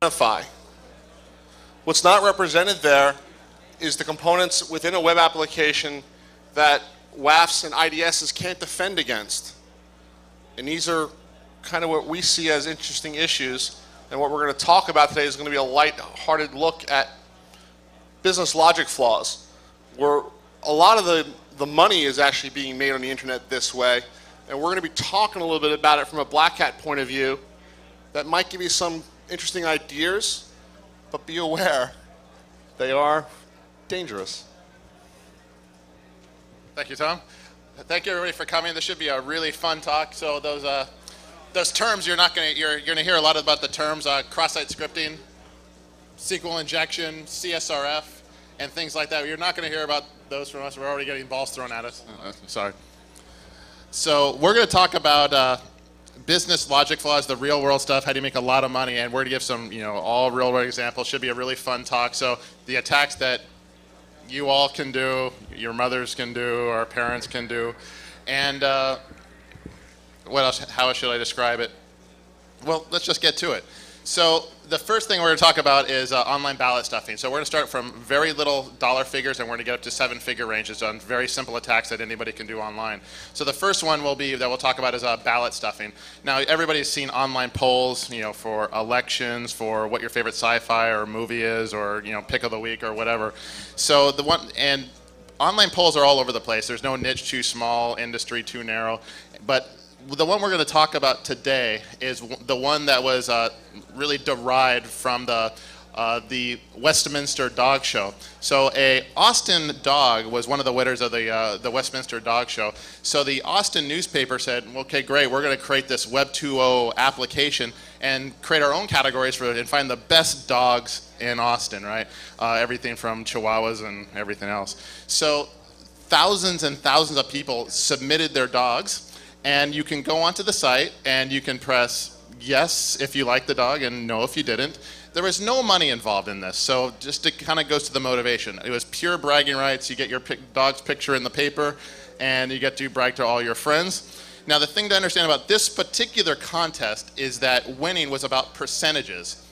identify. What's not represented there is the components within a web application that WAFs and IDSs can't defend against. And these are kind of what we see as interesting issues. And what we're going to talk about today is going to be a light-hearted look at business logic flaws, where a lot of the money is actually being made on the internet this way. And we're going to be talking a little bit about it from a Black Hat point of view that might give you some interesting ideas, but be aware, they are dangerous. Thank you, Tom. Thank you, everybody, for coming. This should be a really fun talk. So those terms, you're going to hear a lot about the terms, cross-site scripting, SQL injection, CSRF, and things like that. You're not going to hear about those from us. We're already getting balls thrown at us. Sorry. So we're going to talk about business logic flaws, the real world stuff, how do you make a lot of money, and we're going to give some, all real world examples. Should be a really fun talk. So the attacks that you all can do, your mothers can do, our parents can do, and what else? How should I describe it? Well, let's just get to it. So the first thing we're going to talk about is online ballot stuffing. So we're going to start from very little dollar figures, and we're going to get up to 7-figure ranges on very simple attacks that anybody can do online. So the first one that we'll talk about is ballot stuffing. Now everybody's seen online polls, for elections, for what your favorite sci-fi or movie is, or pick of the week or whatever. So online polls are all over the place. There's no niche too small, industry too narrow, but the one we're going to talk about today is the one that was really derived from the Westminster Dog Show. So a Austin dog was one of the winners of the Westminster Dog Show. So the Austin newspaper said, okay, great, we're going to create this Web 2.0 application and create our own categories for it and find the best dogs in Austin, right? Everything from Chihuahuas and everything else. So thousands and thousands of people submitted their dogs. And you can go onto the site and you can press yes if you like the dog and no if you didn't. There was no money involved in this, so just it kind of goes to the motivation. It was pure bragging rights. You get your dog's picture in the paper and you get to brag to all your friends. Now the thing to understand about this particular contest is that winning was about percentages.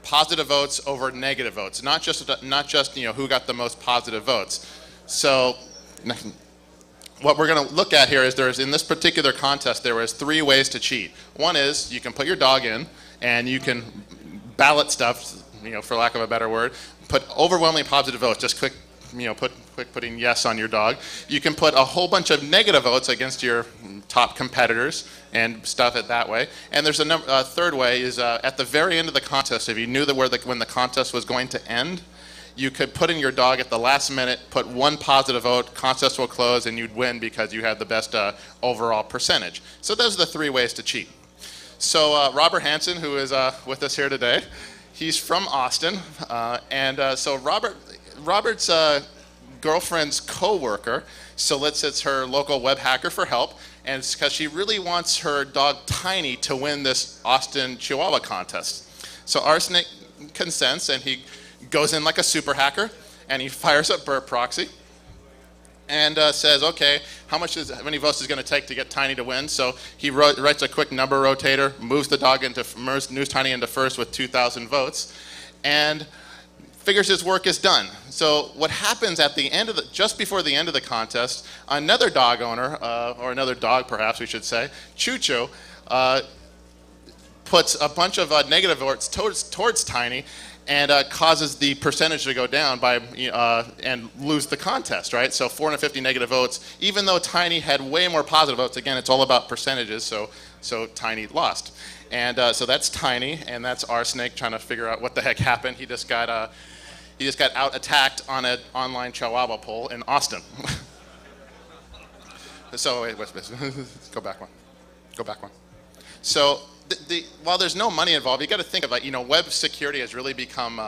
Positive votes over negative votes, not just who got the most positive votes. So what we're going to look at here is in this particular contest, there was 3 ways to cheat. One is you can put your dog in and you can ballot stuff, for lack of a better word, put overwhelmingly positive votes, just click putting yes on your dog. You can put a whole bunch of negative votes against your top competitors and stuff it that way. And there's a third way is at the very end of the contest, if you knew when the contest was going to end, you could put in your dog at the last minute, put 1 positive vote, contest will close, and you'd win because you had the best overall percentage. So those are the 3 ways to cheat. So Robert Hansen, who is with us here today, he's from Austin, so Robert's girlfriend's co-worker solicits her local web hacker for help, and it's because she really wants her dog Tiny to win this Austin Chihuahua contest. So Arsenic consents, and he goes in like a super hacker, and he fires up Burp Proxy and says, okay, how many votes is it going to take to get Tiny to win? So he writes a quick number rotator, moves Tiny into first with 2,000 votes, and figures his work is done. So what happens at the end just before the end of the contest, another dog owner, or another dog perhaps we should say, Chucho, puts a bunch of negative votes towards Tiny, and causes the percentage to go down and lose the contest, right? So 450 negative votes, even though Tiny had way more positive votes. Again, it's all about percentages, so Tiny lost. And so that's Tiny, and that's Arsenic trying to figure out what the heck happened. He just got out attacked on an online Chihuahua poll in Austin. So wait, go back one. Go back one. So while there's no money involved, you got to think of web security has really become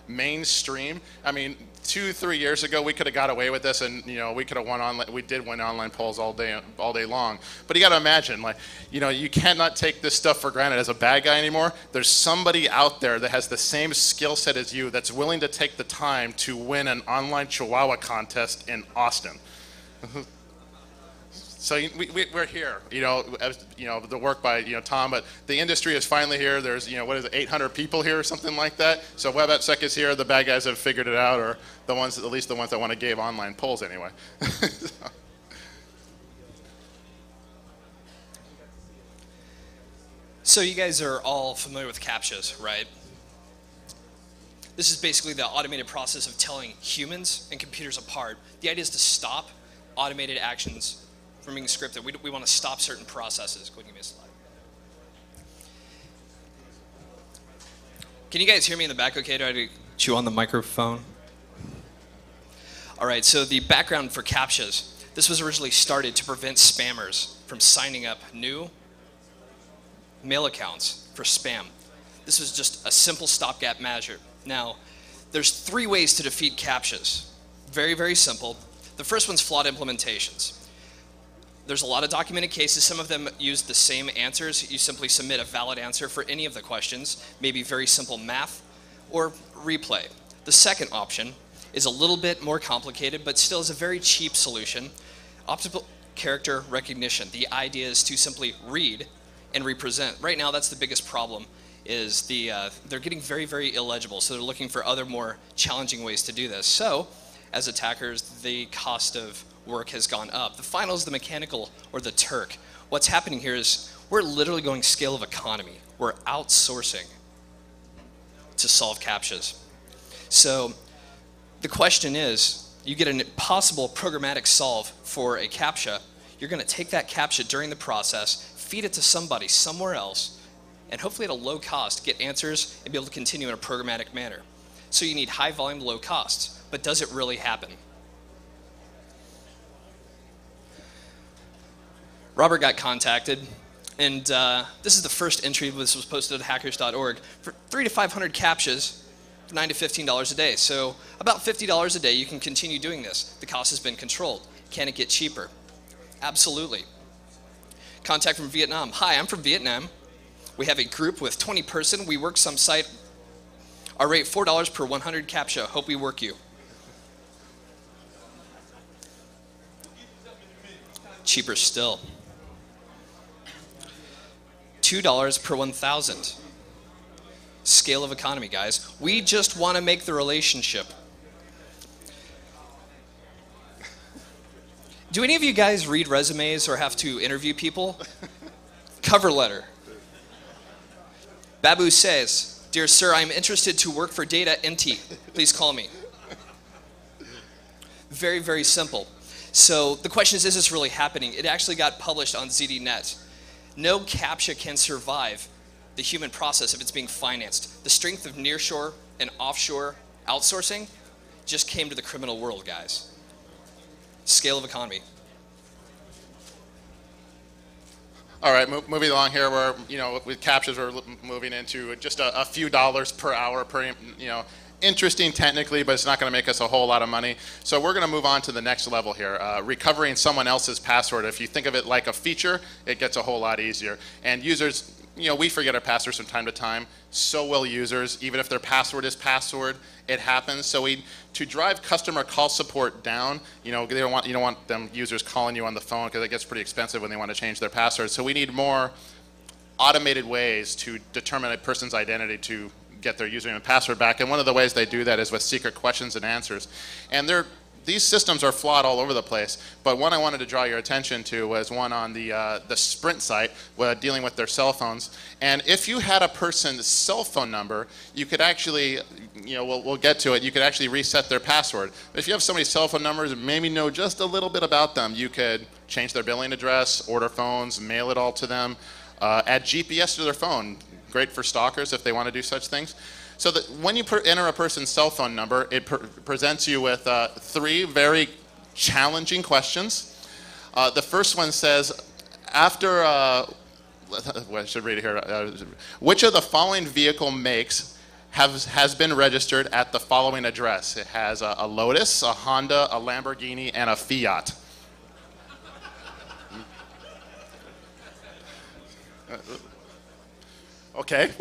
mainstream. I mean, 2-3 years ago, we could have got away with this, and we could have we did win online polls all day long. But you got to imagine, you cannot take this stuff for granted as a bad guy anymore. There's somebody out there that has the same skill set as you that's willing to take the time to win an online Chihuahua contest in Austin. So we're here, as, the work by, Tom, but the industry is finally here. There's, what is it, 800 people here or something like that. So WebAppSec is here. The bad guys have figured it out, or the ones, at least the ones that want to give online polls anyway. So you guys are all familiar with Captchas, right? This is basically the automated process of telling humans and computers apart. The idea is to stop automated actions from being scripted. We want to stop certain processes. Go ahead and give me a slide. Can you guys hear me in the back okay? Do I have to chew on the microphone? All right, so the background for Captchas. This was originally started to prevent spammers from signing up new mail accounts for spam. This was just a simple stopgap measure. Now, there's 3 ways to defeat Captchas. Very, very simple. The first one's flawed implementations. There's a lot of documented cases. Some of them use the same answers. You simply submit a valid answer for any of the questions, maybe very simple math or replay. The second option is a little bit more complicated, but still is a very cheap solution. Optical character recognition. The idea is to simply read and represent. Right now, that's the biggest problem, is they're getting very, very illegible, so they're looking for other more challenging ways to do this. So, as attackers, the cost of work has gone up. The final is the mechanical, or the Turk. What's happening here is we're literally going scale of economy. We're outsourcing to solve Captchas. So, the question is, you get an impossible programmatic solve for a Captcha. You're going to take that Captcha during the process, feed it to somebody somewhere else, and hopefully at a low cost, get answers and be able to continue in a programmatic manner. So you need high volume, low costs. But does it really happen? Robert got contacted, and this is the first entry. This was posted at hackers.org for 300 to 500 Captchas, $9 to $15 a day. So about $50 a day, you can continue doing this. The cost has been controlled. Can it get cheaper? Absolutely. Contact from Vietnam. Hi, I'm from Vietnam. We have a group with 20 person. We work some site. Our rate $4 per 100 Captcha. Hope we work you. Cheaper still. $2 per 1,000. Scale of economy, guys. We just want to make the relationship. Do any of you guys read resumes or have to interview people? Cover letter. Babu says, "Dear sir, I'm interested to work for Data NT. Please call me." Very, very simple. So the question is this really happening? It actually got published on ZDNet. No Captcha can survive the human process if it's being financed. The strength of nearshore and offshore outsourcing just came to the criminal world, guys. Scale of economy. All right, moving along here, where with Captchas we're moving into just a few dollars per hour per interesting technically, but it's not going to make us a whole lot of money. So we're going to move on to the next level here, recovering someone else's password. If you think of it like a feature, it gets a whole lot easier. And users, we forget our passwords from time to time. So will users, even if their password is password, it happens. So to drive customer call support down, you don't want them users calling you on the phone because it gets pretty expensive when they want to change their password. So we need more automated ways to determine a person's identity to get their username and password back. And one of the ways they do that is with secret questions and answers. And these systems are flawed all over the place. But one I wanted to draw your attention to was one on the Sprint site dealing with their cell phones. And if you had a person's cell phone number, you could actually, we'll get to it, you could actually reset their password. But if you have somebody's cell phone numbers and maybe know just a little bit about them, you could change their billing address, order phones, mail it all to them, add GPS to their phone. Great for stalkers if they want to do such things. So that when you enter a person's cell phone number, it presents you with 3 very challenging questions. The first one says, after, well, I should read it here. Which of the following vehicle makes has been registered at the following address? It has a Lotus, a Honda, a Lamborghini, and a Fiat. Okay.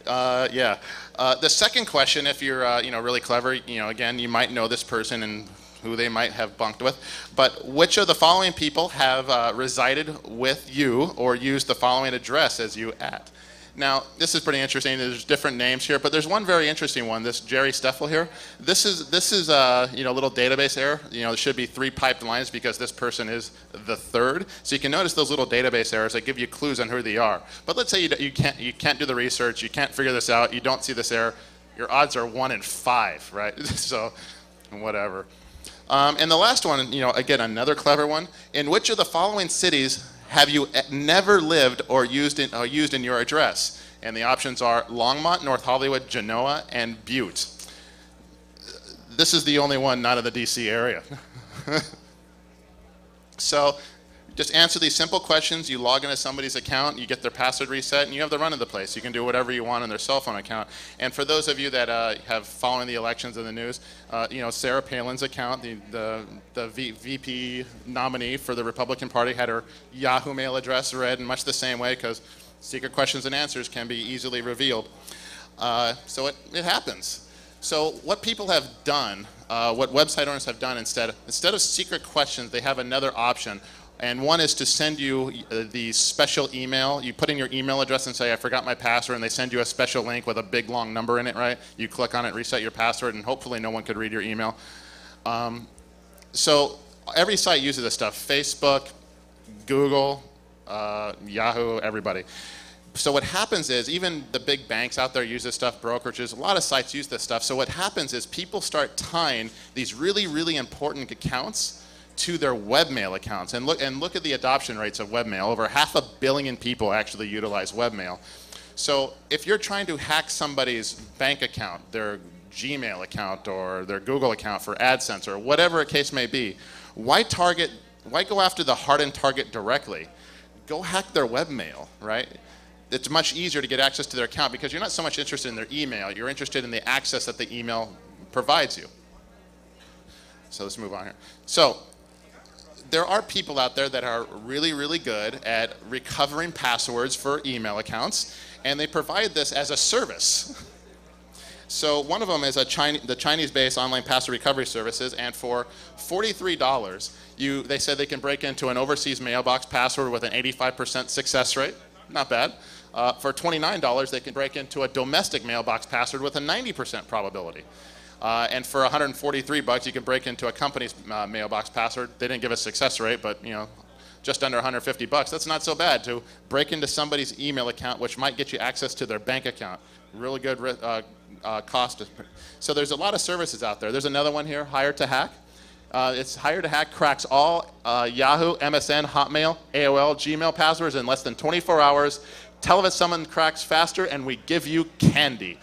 Yeah. The second question, if you're really clever, again, you might know this person and who they might have bunked with. But which of the following people have resided with you or used the following address as you at? Now, this is pretty interesting. There's different names here, but there's one very interesting one, this Jerry Steffel here. This is a little database error. There should be 3 piped lines because this person is the third. So you can notice those little database errors that give you clues on who they are. But let's say you can't do the research, you can't figure this out, you don't see this error. Your odds are 1 in 5, right? So, whatever. And the last one, again, another clever one. In which of the following cities have you never lived or used in your address? And the options are Longmont, North Hollywood, Genoa, and Butte. This is the only one not in the DC area. So just answer these simple questions. You log into somebody's account, you get their password reset, and you have the run of the place. You can do whatever you want on their cell phone account. And for those of you that have following the elections in the news, Sarah Palin's account, the VP nominee for the Republican Party, had her Yahoo mail address read in much the same way because secret questions and answers can be easily revealed. So it happens. So what people have done, what website owners have done instead of secret questions, they have another option. And one is to send you the special email. You put in your email address and say, I forgot my password, and they send you a special link with a big long number in it, right? You click on it, reset your password, and hopefully no one could read your email. So every site uses this stuff. Facebook, Google, Yahoo, everybody. So what happens is, even the big banks out there use this stuff, brokerages, a lot of sites use this stuff. So what happens is people start tying these really, really important accounts to their webmail accounts. And look at the adoption rates of webmail. Over 500 million people actually utilize webmail. So if you're trying to hack somebody's bank account, their Gmail account or their Google account for AdSense or whatever a case may be, why go after the hardened target directly? Go hack their webmail, right? It's much easier to get access to their account because you're not so much interested in their email, you're interested in the access that the email provides you. So let's move on here. So there are people out there that are really, really good at recovering passwords for email accounts, and they provide this as a service. So one of them is the Chinese-based online password recovery services, and for $43, they said they can break into an overseas mailbox password with an 85% success rate. Not bad. For $29, they can break into a domestic mailbox password with a 90% probability. And for $143, you can break into a company's mailbox password. They didn't give a success rate, but just under $150. That's not so bad to break into somebody's email account, which might get you access to their bank account. Really good cost. So there's a lot of services out there. There's another one here, Hire to Hack. It's Hire to Hack cracks all Yahoo, MSN, Hotmail, AOL, Gmail passwords in less than 24 hours. Tell us someone cracks faster, and we give you candy.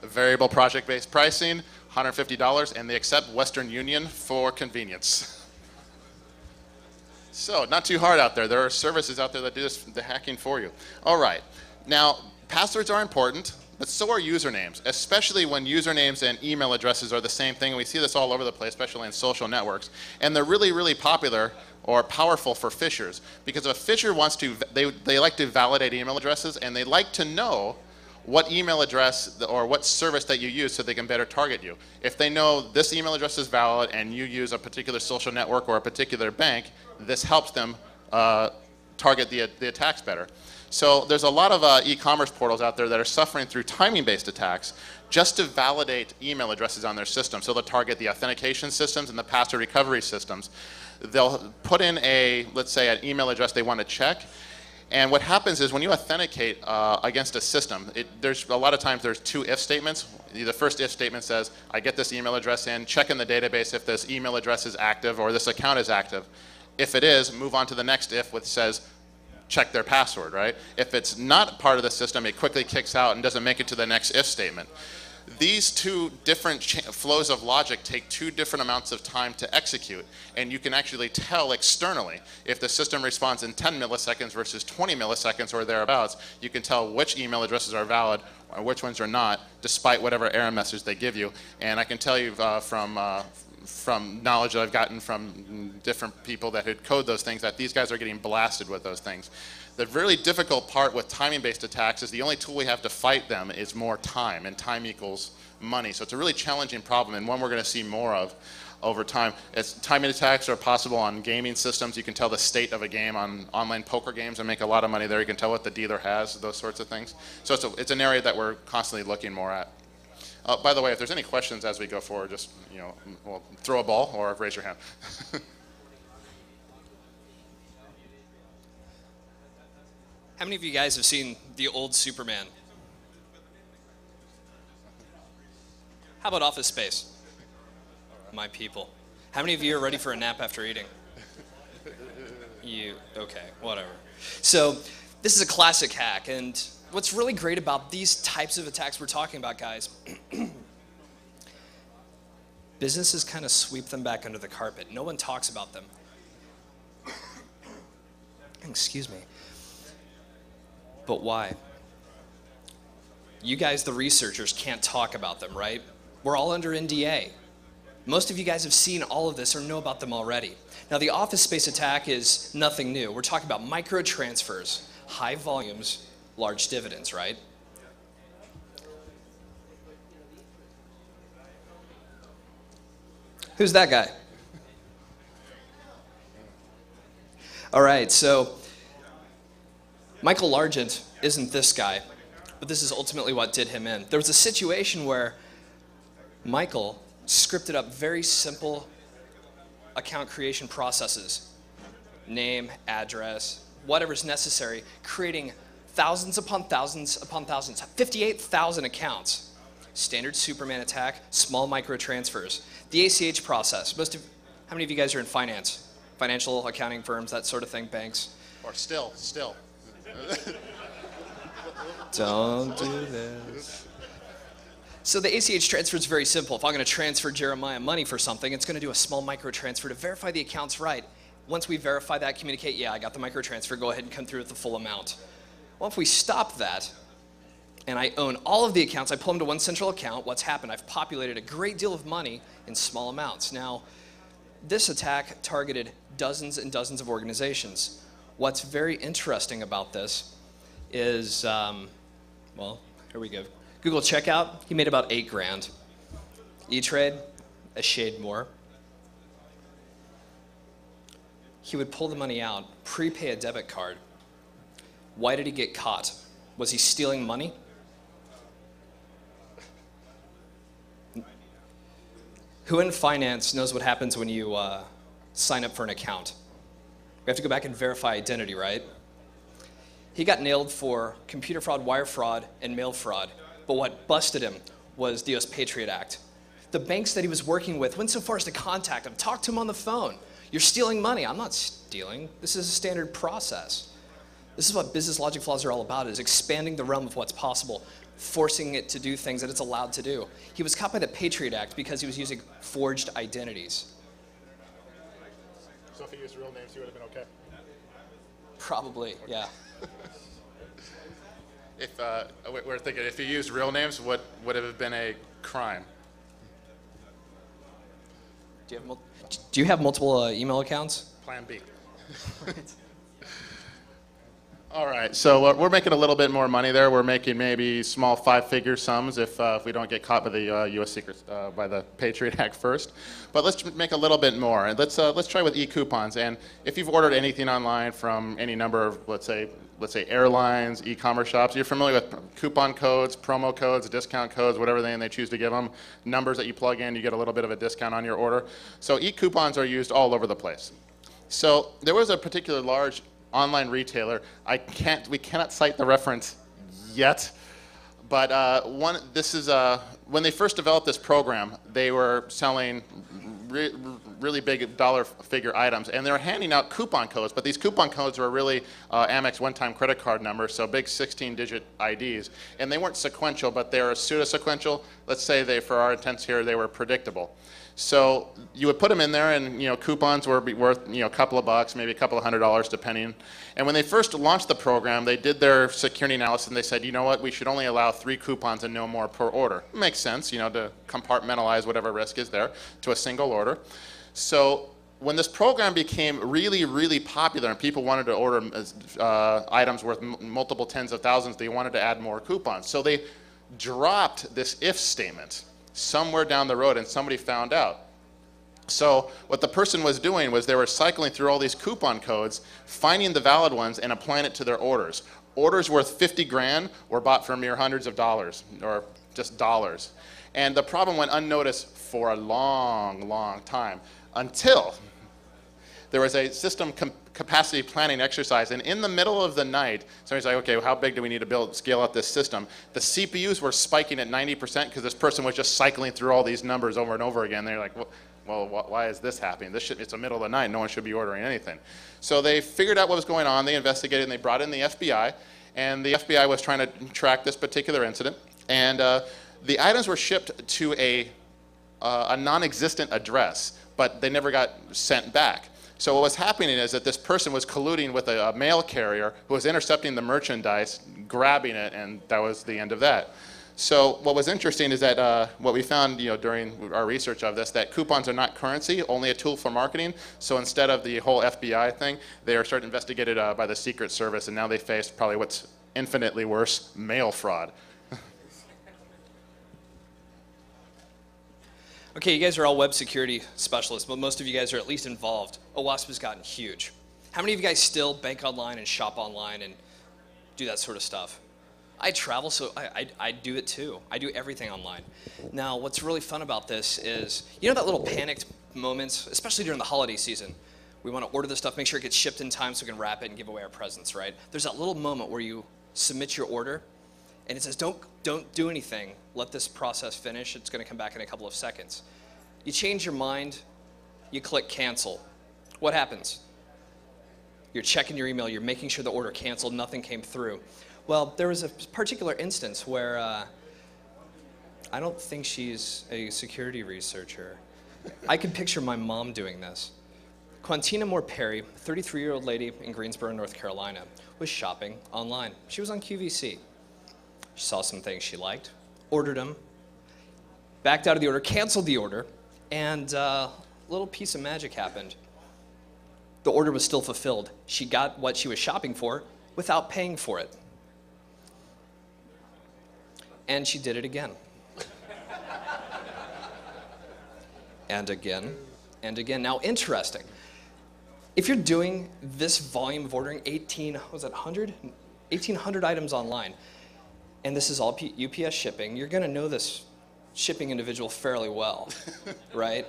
Variable project-based pricing, $150, and they accept Western Union for convenience. So not too hard out there. There are services out there that do the hacking for you. All right. Now, passwords are important, but so are usernames, especially when usernames and email addresses are the same thing. We see this all over the place, especially in social networks. And they're really, really popular or powerful for phishers because if a phisher wants to, they like to validate email addresses, and they like to know what email address or what service that you use so they can better target you. If they know this email address is valid and you use a particular social network or a particular bank, this helps them target the attacks better. So there's a lot of e-commerce portals out there that are suffering through timing-based attacks just to validate email addresses on their system. So they'll target the authentication systems and the password recovery systems. They'll put in let's say, an email address they want to check. And what happens is when you authenticate against a system, there's a lot of times there's 2 if statements. The first if statement says, I get this email address in, check in the database if this email address is active or this account is active. If it is, move on to the next if, which says, check their password, right? If it's not part of the system, it quickly kicks out and doesn't make it to the next if statement. These 2 different flows of logic take 2 different amounts of time to execute, and you can actually tell externally if the system responds in 10 milliseconds versus 20 milliseconds or thereabouts. You can tell which email addresses are valid or which ones are not, despite whatever error message they give you. And I can tell you from knowledge that I've gotten from different people that had code those things that these guys are getting blasted with those things. The really difficult part with timing-based attacks is the only tool we have to fight them is more time, and time equals money. So it's a really challenging problem, and one we're going to see more of over time. As timing attacks are possible on gaming systems, you can tell the state of a game on online poker games and make a lot of money there. You can tell what the dealer has, those sorts of things. So it's an area that we're constantly looking more at. By the way, if there's any questions as we go forward, just well, throw a ball or raise your hand. How many of you guys have seen the old Superman? How about Office Space? My people. How many of you are ready for a nap after eating? Okay, whatever. So this is a classic hack, and what's really great about these types of attacks we're talking about, guys, businesses kind of sweep them back under the carpet. No one talks about them. Excuse me. But why? You guys, the researchers, can't talk about them, right? We're all under NDA. Most of you guys have seen all of this or know about them already. Now, the office space attack is nothing new. We're talking about micro transfers, high volumes, large dividends, right? Who's that guy? All right, so Michael Largent isn't this guy, but this is ultimately what did him in. There was a situation where Michael scripted up very simple account creation processes, name, address, whatever's necessary, creating thousands upon thousands upon thousands, 58,000 accounts. Standard Superman attack, small micro transfers. The ACH process. How many of you guys are in finance? Financial accounting firms, that sort of thing, banks? Or still. Don't do this. So the ACH transfer is very simple. If I'm going to transfer Jeremiah money for something, it's going to do a small micro transfer to verify the account's right. Once we verify that, communicate, yeah, I got the micro transfer, go ahead and come through with the full amount. Well, if we stop that, and I own all of the accounts, I pull them to one central account, what's happened? I've populated a great deal of money in small amounts. Now, this attack targeted dozens and dozens of organizations. What's very interesting about this is, well, here we go. Google Checkout, he made about $8 grand. E-Trade, a shade more. He would pull the money out, prepay a debit card. Why did he get caught? Was he stealing money? Who in finance knows what happens when you sign up for an account? We have to go back and verify identity, right? He got nailed for computer fraud, wire fraud, and mail fraud. But what busted him was the US Patriot Act. The banks that he was working with went so far as to contact him, talk to him on the phone. You're stealing money. I'm not stealing. This is a standard process. This is what business logic flaws are all about, is expanding the realm of what's possible, forcing it to do things that it's allowed to do. He was caught by the Patriot Act because he was using forged identities. So if he used real names, he would have been okay? Probably, yeah. If we're thinking, if he used real names, what would have been a crime? Do you have multiple email accounts? Plan B. All right, so we're making a little bit more money there. We're making maybe small five-figure sums if we don't get caught by the U.S. Secret, by the Patriot Act first. But let's make a little bit more, and let's try with e-coupons. And if you've ordered anything online from any number of, let's say airlines, e-commerce shops, you're familiar with coupon codes, promo codes, discount codes, whatever they choose to give them. Numbers that you plug in, you get a little bit of a discount on your order. So e-coupons are used all over the place. So there was a particular large online retailer. We cannot cite the reference yet, but when they first developed this program, they were selling really big dollar figure items, and they were handing out coupon codes, but these coupon codes were really Amex one-time credit card numbers, so big 16-digit IDs, and they weren't sequential, but they were pseudo-sequential. Let's say for our intents here, they were predictable. So you would put them in there, and coupons were worth a couple of bucks, maybe a couple of $100 depending. And when they first launched the program, they did their security analysis, and they said, you know what, we should only allow 3 coupons and no more per order. It makes sense, to compartmentalize whatever risk is there to a single order. So when this program became really, really popular, and people wanted to order items worth multiple tens of thousands, they wanted to add more coupons. So they dropped this if statement somewhere down the road, and somebody found out. So what the person was doing was they were cycling through all these coupon codes, finding the valid ones, and applying it to their orders. Orders worth 50 grand were bought for mere hundreds of dollars, or just dollars. And the problem went unnoticed for a long, long time, until there was a system capacity planning exercise, and in the middle of the night, somebody's like, okay, well, how big do we need to scale up this system? The CPUs were spiking at 90% because this person was just cycling through all these numbers over and over again. They're like, well, why is this happening? It's the middle of the night. No one should be ordering anything. So they figured out what was going on. They investigated, and they brought in the FBI. And the FBI was trying to track this particular incident. And the items were shipped to a non-existent address, but they never got sent back. So what was happening is that this person was colluding with a mail carrier who was intercepting the merchandise, grabbing it, and that was the end of that. So what was interesting is that what we found, during our research of this, that coupons are not currency, only a tool for marketing. So instead of the whole FBI thing, they are started investigated by the Secret Service, and now they face probably what's infinitely worse, mail fraud. Okay, you guys are all web security specialists, but most of you guys are at least involved. Owasp has gotten huge. How many of you guys still bank online and shop online and do that sort of stuff? I travel, so I do it too. I do everything online. Now, what's really fun about this is, that little panicked moments, especially during the holiday season. We want to order this stuff, make sure it gets shipped in time so we can wrap it and give away our presents, right? There's that little moment where you submit your order, and it says, don't do anything. Let this process finish. It's going to come back in a couple of seconds. You change your mind. You click cancel. What happens? You're checking your email. You're making sure the order canceled. Nothing came through. Well, there was a particular instance where I don't think she's a security researcher. I can picture my mom doing this. Quantina Moore Perry, 33-year-old lady in Greensboro, North Carolina, was shopping online. She was on QVC. She saw some things she liked, ordered them, backed out of the order, canceled the order, and a little piece of magic happened. The order was still fulfilled. She got what she was shopping for without paying for it. And she did it again. And again, and again. Now, interesting. If you're doing this volume of ordering 1,800 items online, and this is all UPS shipping, you're going to know this shipping individual fairly well, right?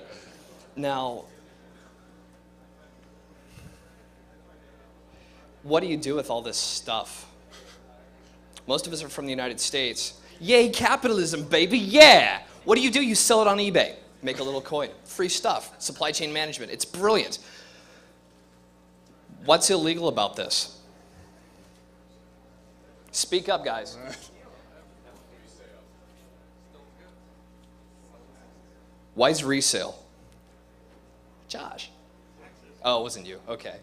Now, what do you do with all this stuff? Most of us are from the United States. Yay, capitalism, baby, yeah! What do? You sell it on eBay. Make a little coin. Free stuff. Supply chain management. It's brilliant. What's illegal about this? Speak up, guys. Why is resale? Josh. Oh, it wasn't you. Okay.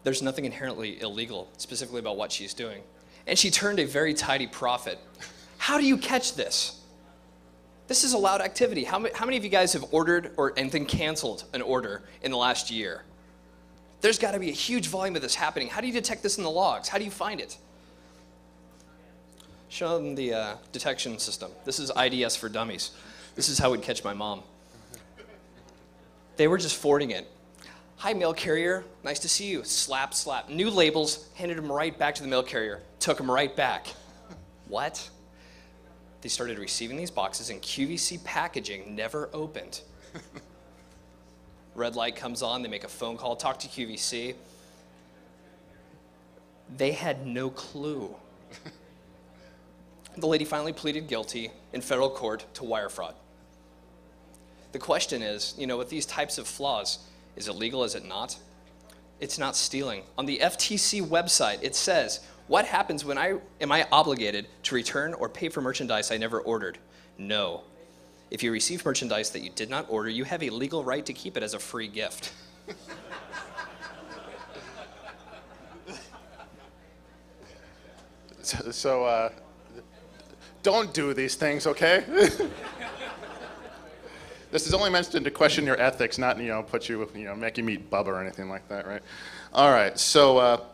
There's nothing inherently illegal, specifically about what she's doing. And she turned a very tidy profit. How do you catch this? This is allowed activity. How many of you guys have ordered and then canceled an order in the last year? There's got to be a huge volume of this happening. How do you detect this in the logs? How do you find it? Show them the detection system. This is IDS for dummies. This is how we'd catch my mom. They were just forwarding it. Hi, mail carrier. Nice to see you. Slap, slap. New labels, handed them right back to the mail carrier. Took them right back. What? They started receiving these boxes, and QVC packaging never opened. Red light comes on. They make a phone call, talk to QVC. They had no clue. The lady finally pleaded guilty in federal court to wire fraud. The question is, with these types of flaws, is it legal, is it not? It's not stealing. On the FTC website, it says, what happens when am I obligated to return or pay for merchandise I never ordered? No. If you receive merchandise that you did not order, you have a legal right to keep it as a free gift. So don't do these things, okay? This is only meant to question your ethics, not put you with make you meet Bubba or anything like that, right? All right. So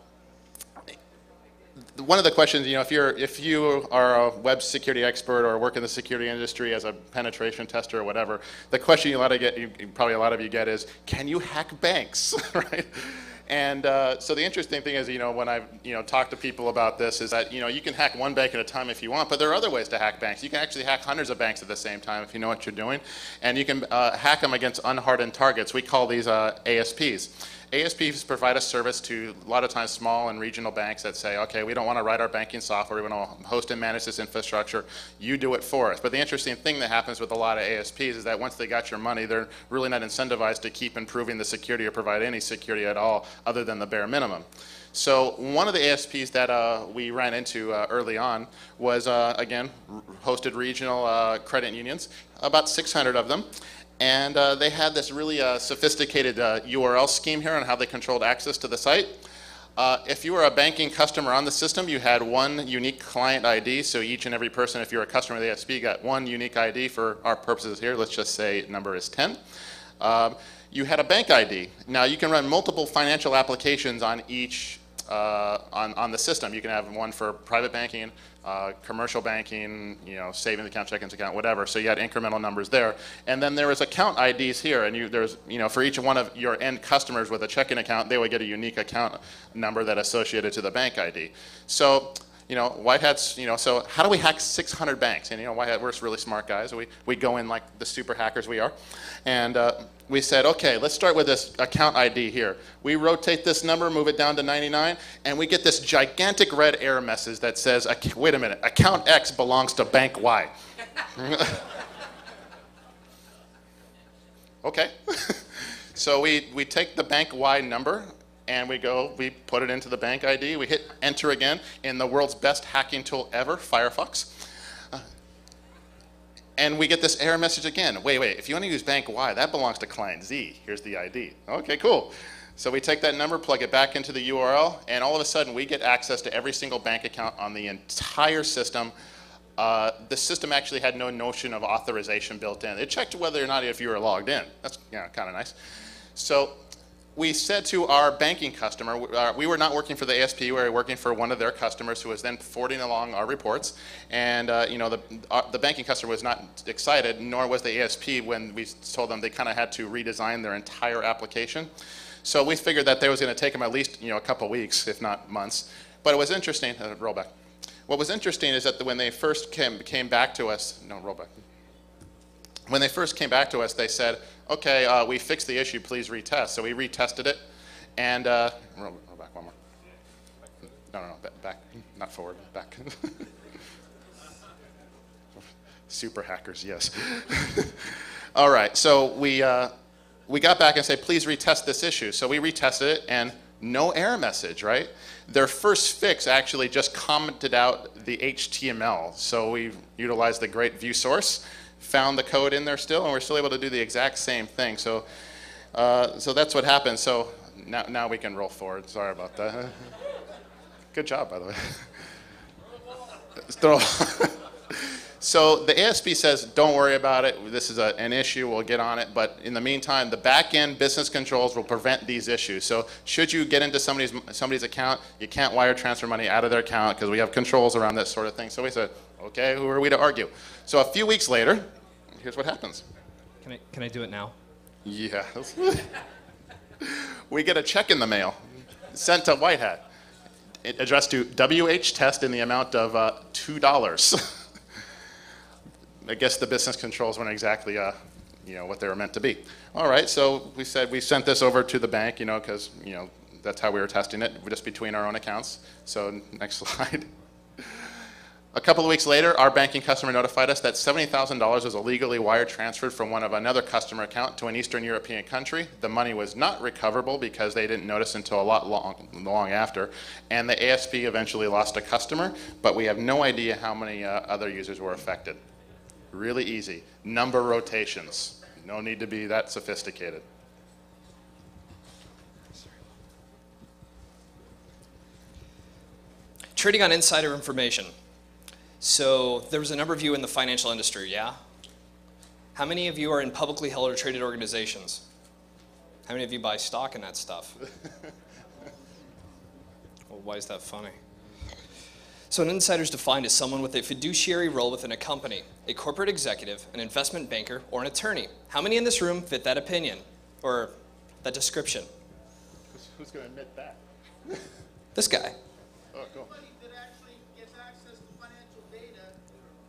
one of the questions, if you are a web security expert or work in the security industry as a penetration tester or whatever, the question probably a lot of you get is, can you hack banks, right? And so the interesting thing is, when I've talked to people about this, is that you can hack one bank at a time if you want, but there are other ways to hack banks. You can actually hack hundreds of banks at the same time if you know what you're doing, and you can hack them against unhardened targets. We call these ASPs. ASPs provide a service to a lot of times small and regional banks that say, okay, we don't want to write our banking software, we want to host and manage this infrastructure, you do it for us. But the interesting thing that happens with a lot of ASPs is that once they got your money, they're really not incentivized to keep improving the security or provide any security at all other than the bare minimum. So one of the ASPs that we ran into early on was, again, hosted regional credit unions, about 600 of them. And they had this really sophisticated URL scheme here on how they controlled access to the site. If you were a banking customer on the system, you had one unique client ID. So each and every person, if you're a customer of the ASP, got one unique ID for our purposes here. Let's just say number is 10. You had a bank ID. Now you can run multiple financial applications on each on the system. You can have one for private banking, commercial banking, savings account, checkings account, whatever. So you had incremental numbers there. And then there was account IDs here, and there's, for each one of your end customers with a checking account, they would get a unique account number that associated to the bank ID. So, White Hat's, so how do we hack 600 banks? And White Hat, we're really smart guys. We go in like the super hackers we are. And we said, okay, let's start with this account ID here. We rotate this number, move it down to 99, and we get this gigantic red error message that says, wait a minute, account X belongs to bank Y. Okay. So we take the bank Y number, and we put it into the bank ID. We hit enter again in the world's best hacking tool ever, Firefox. And we get this error message again. Wait, if you want to use bank Y, that belongs to client Z. Here's the ID. Okay, cool. So we take that number, plug it back into the URL, and all of a sudden we get access to every single bank account on the entire system. The system actually had no notion of authorization built in. It checked whether or not if you were logged in. That's kind of nice. So we said to our banking customer, we were not working for the ASP, we were working for one of their customers who was then forwarding along our reports. And the banking customer was not excited, nor was the ASP when we told them they kind of had to redesign their entire application. So we figured that they was going to take them at least a couple weeks, if not months. But it was interesting, roll back. What was interesting is that when they first came back to us, roll back. When they first came back to us, they said, okay, we fixed the issue, please retest. So we retested it, and roll back one more. No, back, not forward, back. Super hackers, yes. All right, so we got back and said, please retest this issue. So we retested it, and no error message, right? Their first fix actually just commented out the HTML. So we utilized the great view source, found the code in there still, and we're still able to do the exact same thing. So, so that's what happened. So now we can roll forward. Sorry about that. Good job, by the way. So the ASP says, don't worry about it. This is an issue. We'll get on it. But in the meantime, the back-end business controls will prevent these issues. So should you get into somebody's account, you can't wire transfer money out of their account because we have controls around that sort of thing. So we said, okay, who are we to argue? So a few weeks later, here's what happens. Can I do it now? Yeah. We get a check in the mail sent to White Hat, addressed to WH Test in the amount of $2. I guess the business controls weren't exactly what they were meant to be. All right, so we said we sent this over to the bank, because that's how we were testing it, just between our own accounts. So next slide. A couple of weeks later, our banking customer notified us that $70,000 was illegally wire transferred from another customer account to an Eastern European country. The money was not recoverable because they didn't notice until a lot long after. And the ASP eventually lost a customer, but we have no idea how many other users were affected. Really easy. Number rotations. No need to be that sophisticated. Trading on insider information. So there was a number of you in the financial industry, yeah? How many of you are in publicly held or traded organizations? How many of you buy stock in that stuff? Well, why is that funny? So an insider is defined as someone with a fiduciary role within a company, a corporate executive, an investment banker, or an attorney. How many in this room fit that opinion, or that description? Who's going to admit that? This guy. Oh, cool. Anybody that actually gets access to financial data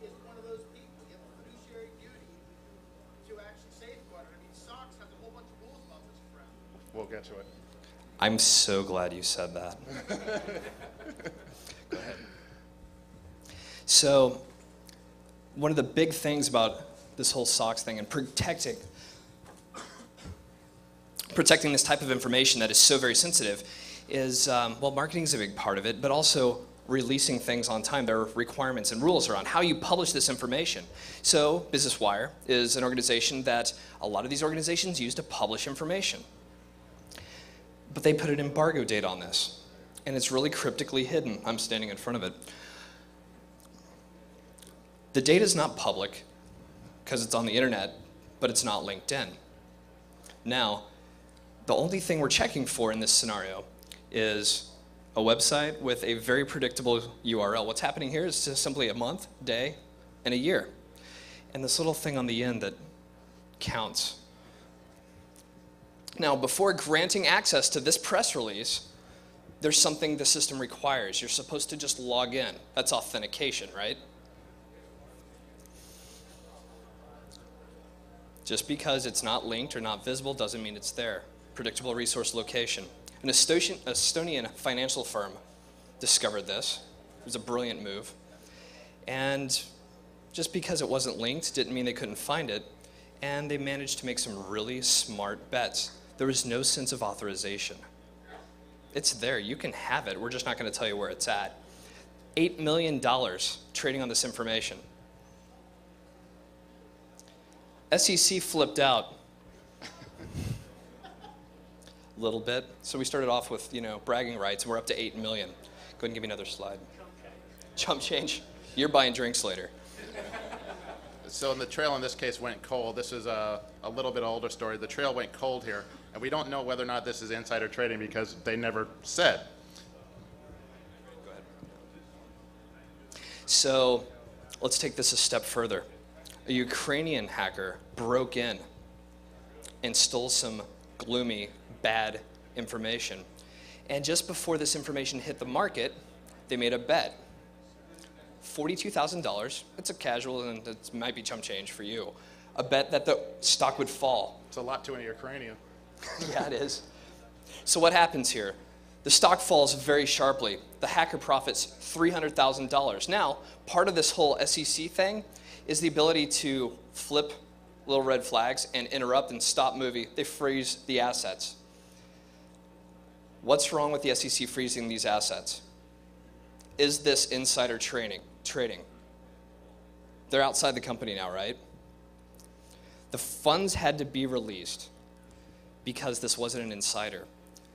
is one of those people. You have a fiduciary duty to actually safeguard it. I mean, SOX has a whole bunch of rules about this crap. We'll get to it. I'm so glad you said that. Go ahead. So, one of the big things about this whole SOX thing and protecting this type of information that is so very sensitive is, well, marketing is a big part of it, but also releasing things on time. There are requirements and rules around how you publish this information. So, Business Wire is an organization that a lot of these organizations use to publish information. But they put an embargo date on this, and it's really cryptically hidden. I'm standing in front of it. The data is not public because it's on the internet, but it's not linked in. Now, the only thing we're checking for in this scenario is a website with a very predictable URL. What's happening here is just simply a month, day, and a year. And this little thing on the end that counts. Now, before granting access to this press release, there's something the system requires. You're supposed to just log in. That's authentication, right? Just because it's not linked or not visible doesn't mean it's there. Predictable resource location. An Estonian financial firm discovered this. It was a brilliant move. And just because it wasn't linked didn't mean they couldn't find it. And they managed to make some really smart bets. There was no sense of authorization. It's there. You can have it. We're just not going to tell you where it's at. $8 million trading on this information. SEC flipped out a little bit. So we started off with, bragging rights, and we're up to 8 million. Go ahead and give me another slide. Chump change. You're buying drinks later. So the trail in this case went cold. This is a little bit older story. The trail went cold here, and we don't know whether or not this is insider trading because they never said. Go ahead. So let's take this a step further. A Ukrainian hacker broke in and stole some gloomy, bad information. And just before this information hit the market, they made a bet. $42,000. It's a casual, and it might be chump change for you. A bet that the stock would fall. It's a lot to a Ukrainian. Yeah, it is. So what happens here? The stock falls very sharply. The hacker profits $300,000. Now, part of this whole SEC thing is the ability to flip little red flags and interrupt and stop movie. They freeze the assets. What's wrong with the SEC freezing these assets? Is this insider trading? They're outside the company now, right? The funds had to be released because this wasn't an insider.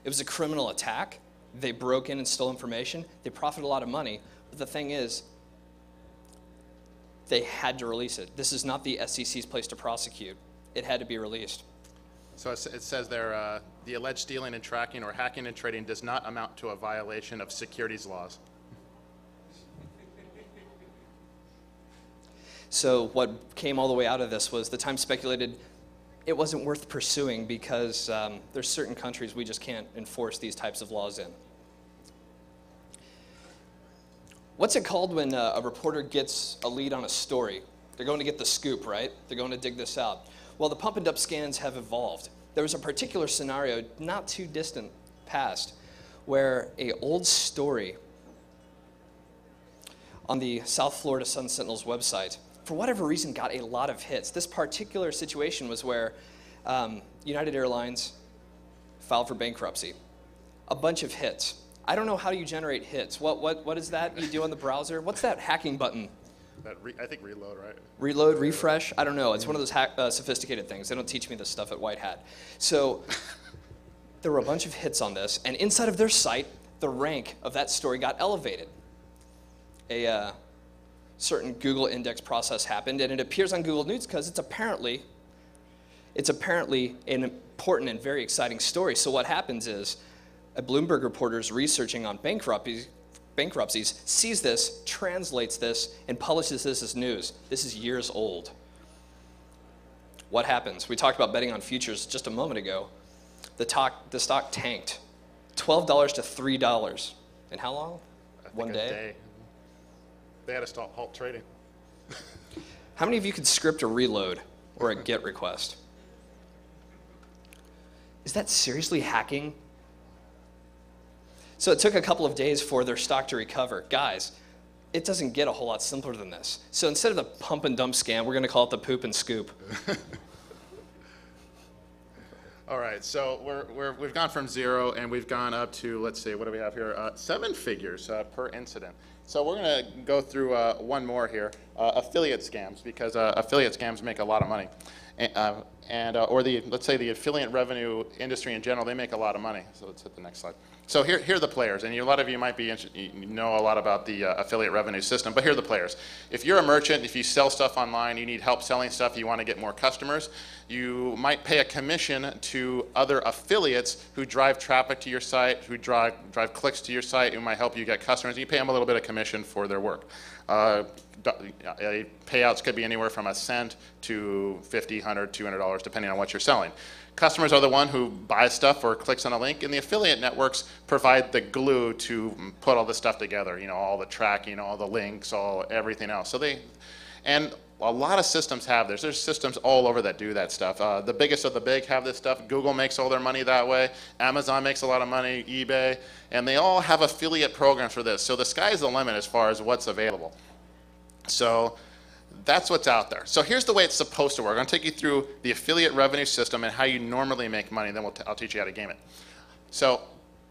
It was a criminal attack. They broke in and stole information. They profited a lot of money. But the thing is, they had to release it. This is not the SEC's place to prosecute. It had to be released. So it says there, the alleged stealing and tracking or hacking and trading does not amount to a violation of securities laws. So what came all the way out of this was the Times speculated it wasn't worth pursuing because there's certain countries we just can't enforce these types of laws in. What's it called when a reporter gets a lead on a story? They're going to get the scoop, right? They're going to dig this out. Well, the pump and dump scans have evolved. There was a particular scenario not too distant past where an old story on the South Florida Sun-Sentinel's website, for whatever reason, got a lot of hits. This particular situation was where United Airlines filed for bankruptcy. A bunch of hits. I don't know how you generate hits. What is that you do on the browser? What's that hacking button? I think reload, right? Reload, refresh? I don't know. It's one of those sophisticated things. They don't teach me this stuff at White Hat. So there were a bunch of hits on this, and inside of their site, the rank of that story got elevated. A certain Google index process happened, and it appears on Google News because it's apparently an important and very exciting story. So what happens is a Bloomberg reporter is researching on bankruptcy bankruptcies, sees this, translates this, and publishes this as news. This is years old. What happens? We talked about betting on futures just a moment ago. The stock tanked. $12 to $3. In how long? One day? They had to halt trading. How many of you could script a reload or a GET request? Is that seriously hacking? So it took a couple of days for their stock to recover. Guys, it doesn't get a whole lot simpler than this. So instead of the pump and dump scam, we're going to call it the poop and scoop. All right, so we've gone from 0 and we've gone up to, let's see, what do we have here? 7 figures per incident. So we're going to go through one more here, affiliate scams, because affiliate scams make a lot of money. Or let's say the affiliate revenue industry in general, they make a lot of money. So let's hit the next slide. So here are the players, and a lot of you might be know a lot about the affiliate revenue system, but here are the players. If you're a merchant, if you sell stuff online, you need help selling stuff, you want to get more customers, you might pay a commission to other affiliates who drive traffic to your site, who drive clicks to your site, who might help you get customers, and you pay them a little bit of commission for their work. Payouts could be anywhere from a cent to $50, $100, $200, depending on what you're selling. Customers are the one who buys stuff or clicks on a link, and the affiliate networks provide the glue to put all this stuff together, all the tracking, all the links, everything else. And a lot of systems have this. There's systems all over that do that stuff. The biggest of the big have this stuff. Google makes all their money that way. Amazon makes a lot of money, eBay, and they all have affiliate programs for this. So the sky's the limit as far as what's available. So that's what's out there. So here's the way it's supposed to work. I'm going to take you through the affiliate revenue system and how you normally make money, then I'll teach you how to game it. So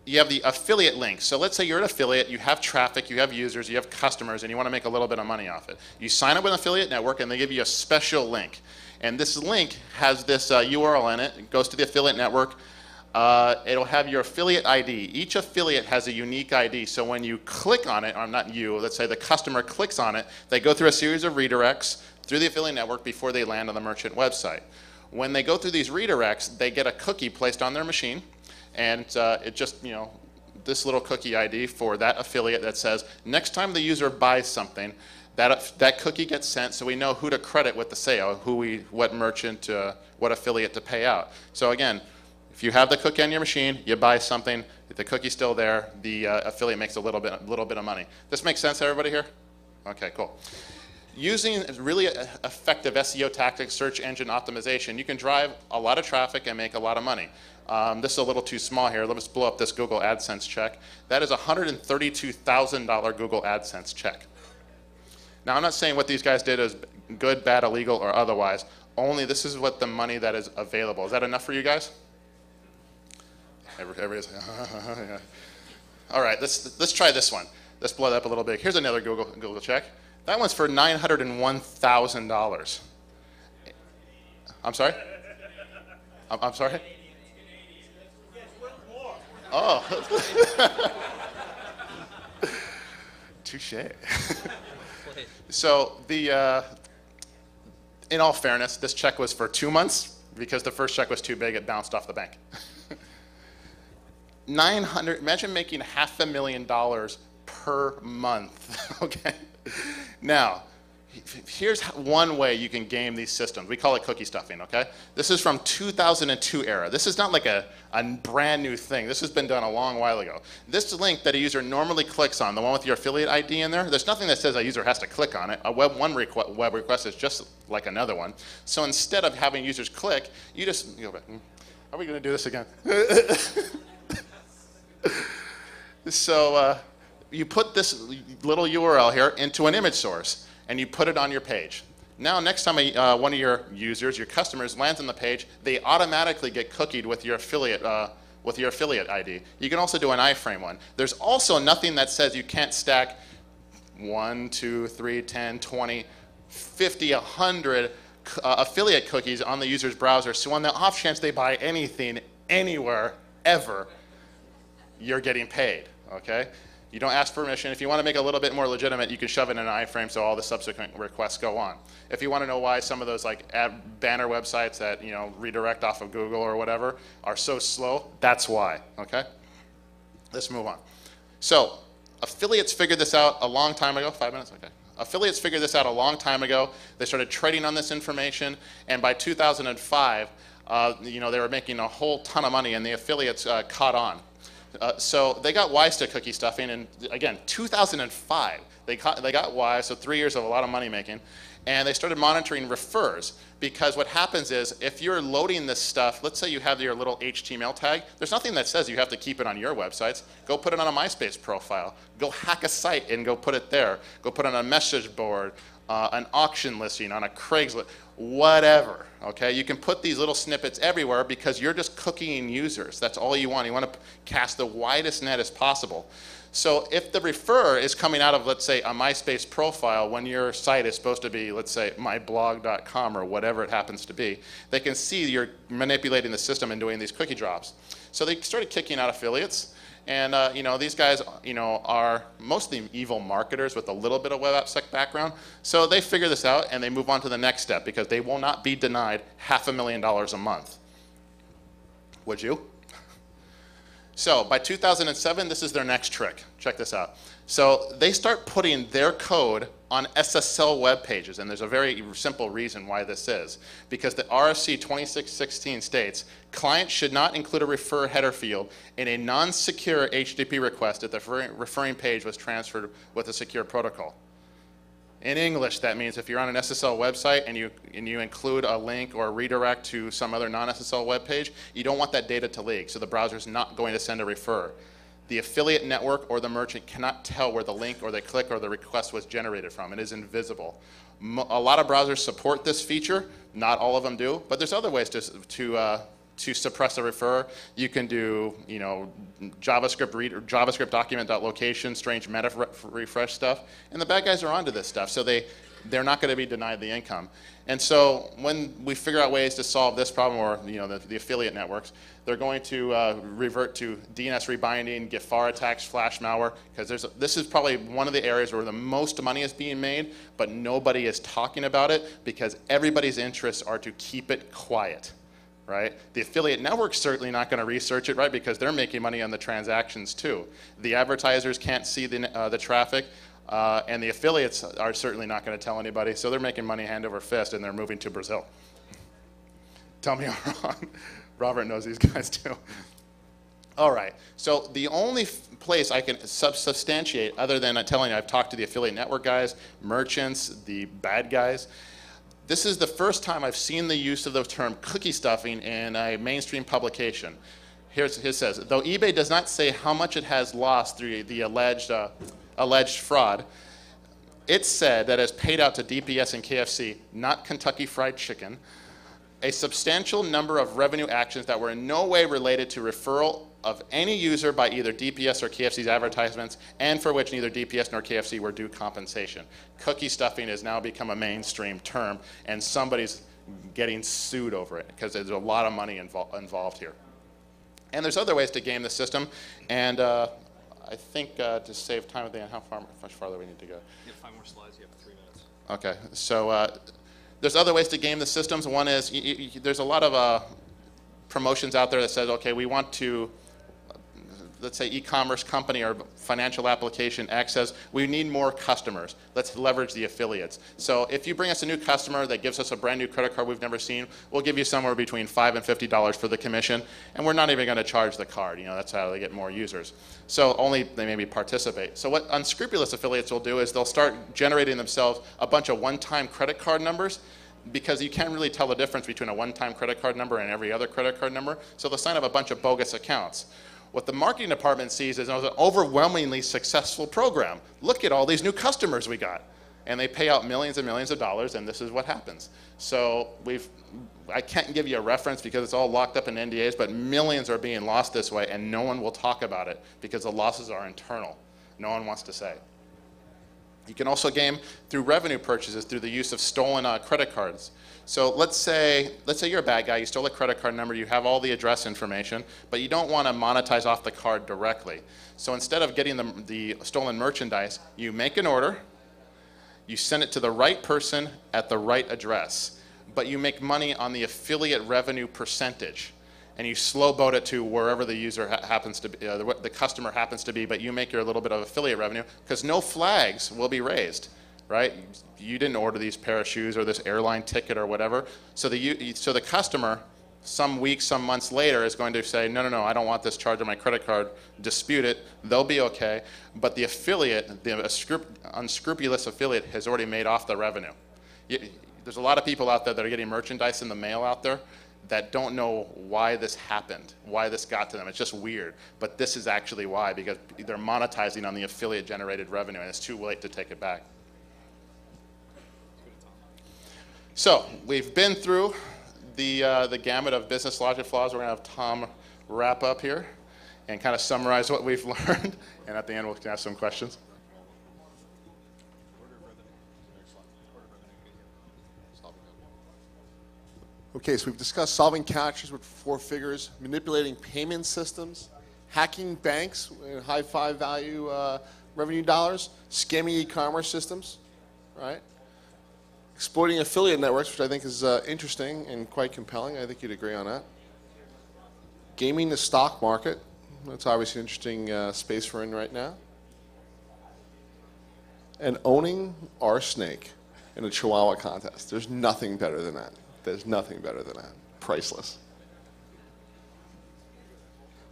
you have the affiliate link. So let's say you're an affiliate, you have traffic, you have users, you have customers, and you want to make a little bit of money off it. You sign up with an affiliate network, and they give you a special link. And this link has this URL in it. It goes to the affiliate network. It'll have your affiliate ID. Each affiliate has a unique ID, so when you click on it, or not you, let's say the customer clicks on it, they go through a series of redirects through the affiliate network before they land on the merchant website. When they go through these redirects, they get a cookie placed on their machine, and it just, this little cookie ID for that affiliate that says, next time the user buys something, that cookie gets sent so we know who to credit with the sale, what merchant, what affiliate to pay out. So again, if you have the cookie on your machine, you buy something, if the cookie's still there, the affiliate makes a little bit of money. This makes sense to everybody here? Okay, cool. Using really effective SEO tactics, search engine optimization, you can drive a lot of traffic and make a lot of money. This is a little too small here. Let's blow up this Google AdSense check. That is a $132,000 Google AdSense check. Now, I'm not saying what these guys did is good, bad, illegal, or otherwise. Only this is what the money that is available. Is that enough for you guys? Everybody's yeah. All right, let's try this one. Let's blow it up a little bit. Here's another Google check. That one's for $901,000. I'm sorry? I'm sorry? Oh. Touche. So in all fairness, this check was for 2 months because the first check was too big. It bounced off the bank. Imagine making $500,000 per month, okay? Now, here's one way you can game these systems. We call it cookie stuffing, okay? This is from 2002 era. This is not like a brand new thing. This has been done a long while ago. This link that a user normally clicks on, the one with your affiliate ID in there, there's nothing that says a user has to click on it. A web request is just like another one. So instead of having users click, you just go back. Are we going to do this again? So you put this little URL here into an image source, and you put it on your page. Now, next time one of your users, your customers, lands on the page, they automatically get cookied with your affiliate ID. You can also do an iframe one. There's also nothing that says you can't stack 1, 2, 3, 10, 20, 50, 100 affiliate cookies on the user's browser. So on the off chance they buy anything, anywhere, ever, you're getting paid, okay? You don't ask permission. If you want to make it a little bit more legitimate, you can shove it in an iframe so all the subsequent requests go on. If you want to know why some of those like banner websites that redirect off of Google or whatever are so slow, that's why, okay? Let's move on. So affiliates figured this out a long time ago. 5 minutes? Okay. Affiliates figured this out a long time ago. They started trading on this information, and by 2005, they were making a whole ton of money, and the affiliates caught on. So they got wise to cookie stuffing, and again, 2005, they got wise, so 3 years of a lot of money making, and they started monitoring refers, because what happens is, if you're loading this stuff, let's say you have your little HTML tag, there's nothing that says you have to keep it on your websites. Go put it on a MySpace profile. Go hack a site and go put it there. Go put it on a message board, an auction listing, on a Craigslist, whatever, okay? You can put these little snippets everywhere because you're just cookieing users. That's all you want. You want to cast the widest net as possible. So if the refer is coming out of, let's say, a MySpace profile when your site is supposed to be, let's say, myblog.com or whatever it happens to be, they can see you're manipulating the system and doing these cookie drops. So they started kicking out affiliates. And these guys are mostly evil marketers with a little bit of web app sec background. So they figure this out and they move on to the next step because they will not be denied $500,000 a month. Would you? So by 2007, this is their next trick. Check this out. So they start putting their code on SSL web pages, and there's a very simple reason why this is. Because the RFC 2616 states, clients should not include a refer header field in a non-secure HTTP request if the referring page was transferred with a secure protocol. In English, that means if you're on an SSL website and you include a link or a redirect to some other non-SSL web page, you don't want that data to leak, so the browser's not going to send a refer. The affiliate network or the merchant cannot tell where the link or the click or the request was generated from. It is invisible. A lot of browsers support this feature. Not all of them do, but there's other ways to suppress a refer. You can do, JavaScript document.location, strange meta refresh stuff, and the bad guys are onto this stuff, so they're not going to be denied the income. And so when we figure out ways to solve this problem, or the affiliate networks, they're going to revert to DNS rebinding, GIFAR attacks, flash malware, because this is probably one of the areas where the most money is being made, but nobody is talking about it because everybody's interests are to keep it quiet. Right? The affiliate network's certainly not going to research it, right? Because they're making money on the transactions too. The advertisers can't see the traffic, and the affiliates are certainly not going to tell anybody. So they're making money hand over fist, and they're moving to Brazil. Tell me I'm wrong. Robert knows these guys too. All right. So the only place I can substantiate, other than telling you I've talked to the affiliate network guys, merchants, the bad guys. This is the first time I've seen the use of the term cookie stuffing in a mainstream publication. Here it says, though eBay does not say how much it has lost through the alleged fraud, it said that it's paid out to DPS and KFC, not Kentucky Fried Chicken, a substantial number of revenue actions that were in no way related to referral of any user by either DPS or KFC's advertisements, and for which neither DPS nor KFC were due compensation. Cookie stuffing has now become a mainstream term, and somebody's getting sued over it, because there's a lot of money involved here. And there's other ways to game the system, and I think to save time at the end, how much farther we need to go? You have 5 more slides, you have 3 minutes. Okay, so there's other ways to game the systems. One is, there's a lot of promotions out there that says, okay, we want to, let's say e-commerce company or financial application X says, we need more customers. Let's leverage the affiliates. So if you bring us a new customer that gives us a brand new credit card we've never seen, we'll give you somewhere between $5 and $50 for the commission, and we're not even going to charge the card. That's how they get more users. So only they maybe participate. So what unscrupulous affiliates will do is they'll start generating themselves a bunch of one-time credit card numbers, because you can't really tell the difference between a one-time credit card number and every other credit card number. So they'll sign up a bunch of bogus accounts. What the marketing department sees is an overwhelmingly successful program. Look at all these new customers we got. And they pay out millions and millions of dollars, and this is what happens. So I can't give you a reference because it's all locked up in NDAs, but millions are being lost this way, and no one will talk about it because the losses are internal. No one wants to say. You can also game through revenue purchases through the use of stolen credit cards. So let's say you're a bad guy, you stole a credit card number, you have all the address information, but you don't want to monetize off the card directly. So instead of getting the stolen merchandise, you make an order, you send it to the right person at the right address, but you make money on the affiliate revenue percentage. and you slow boat it to wherever the user happens to be, the customer happens to be, but you make your little bit of affiliate revenue because no flags will be raised, right? You didn't order these pair of shoes or this airline ticket or whatever. So the customer, some weeks, some months later, is going to say, no, I don't want this charge on my credit card. Dispute it. They'll be okay. But the affiliate, the unscrupulous affiliate, has already made off the revenue. There's a lot of people out there that are getting merchandise in the mail out there that don't know why this happened, why this got to them. It's just weird. But this is actually why, because they're monetizing on the affiliate-generated revenue, and it's too late to take it back. So we've been through the gamut of business logic flaws. We're going to have Tom wrap up here and kind of summarize what we've learned. And at the end, we'll ask some questions. Okay, so we've discussed solving captchas with 4 figures, manipulating payment systems, hacking banks in high value revenue dollars, scamming e-commerce systems, right? Exploiting affiliate networks, which I think is interesting and quite compelling. I think you'd agree on that. Gaming the stock market. That's obviously an interesting space we're in right now. And owning our snake in a Chihuahua contest. There's nothing better than that. There's nothing better than that. Priceless.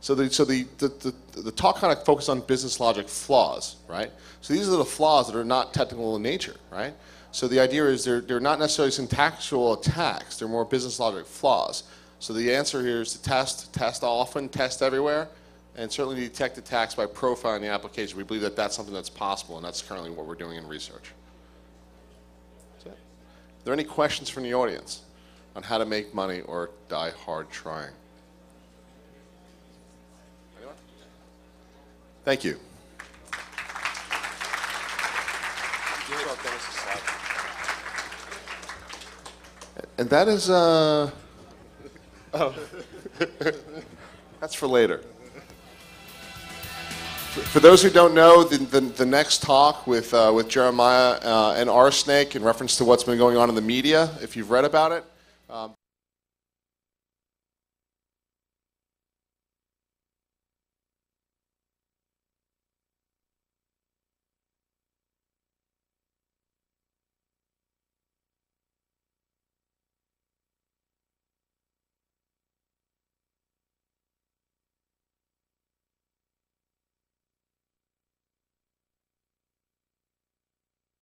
So the talk kind of focused on business logic flaws, right? So these are the flaws that are not technical in nature, right? So the idea is they're not necessarily syntactical attacks. They're more business logic flaws. So the answer here is to test often, test everywhere, and certainly detect attacks by profiling the application. We believe that that's something that's possible, and that's currently what we're doing in research. That's it. Are there any questions from the audience on how to make money or die hard trying? Anyone? Thank you. And that is, that's for later. For those who don't know, the next talk with Jeremiah and our snake in reference to what's been going on in the media, if you've read about it,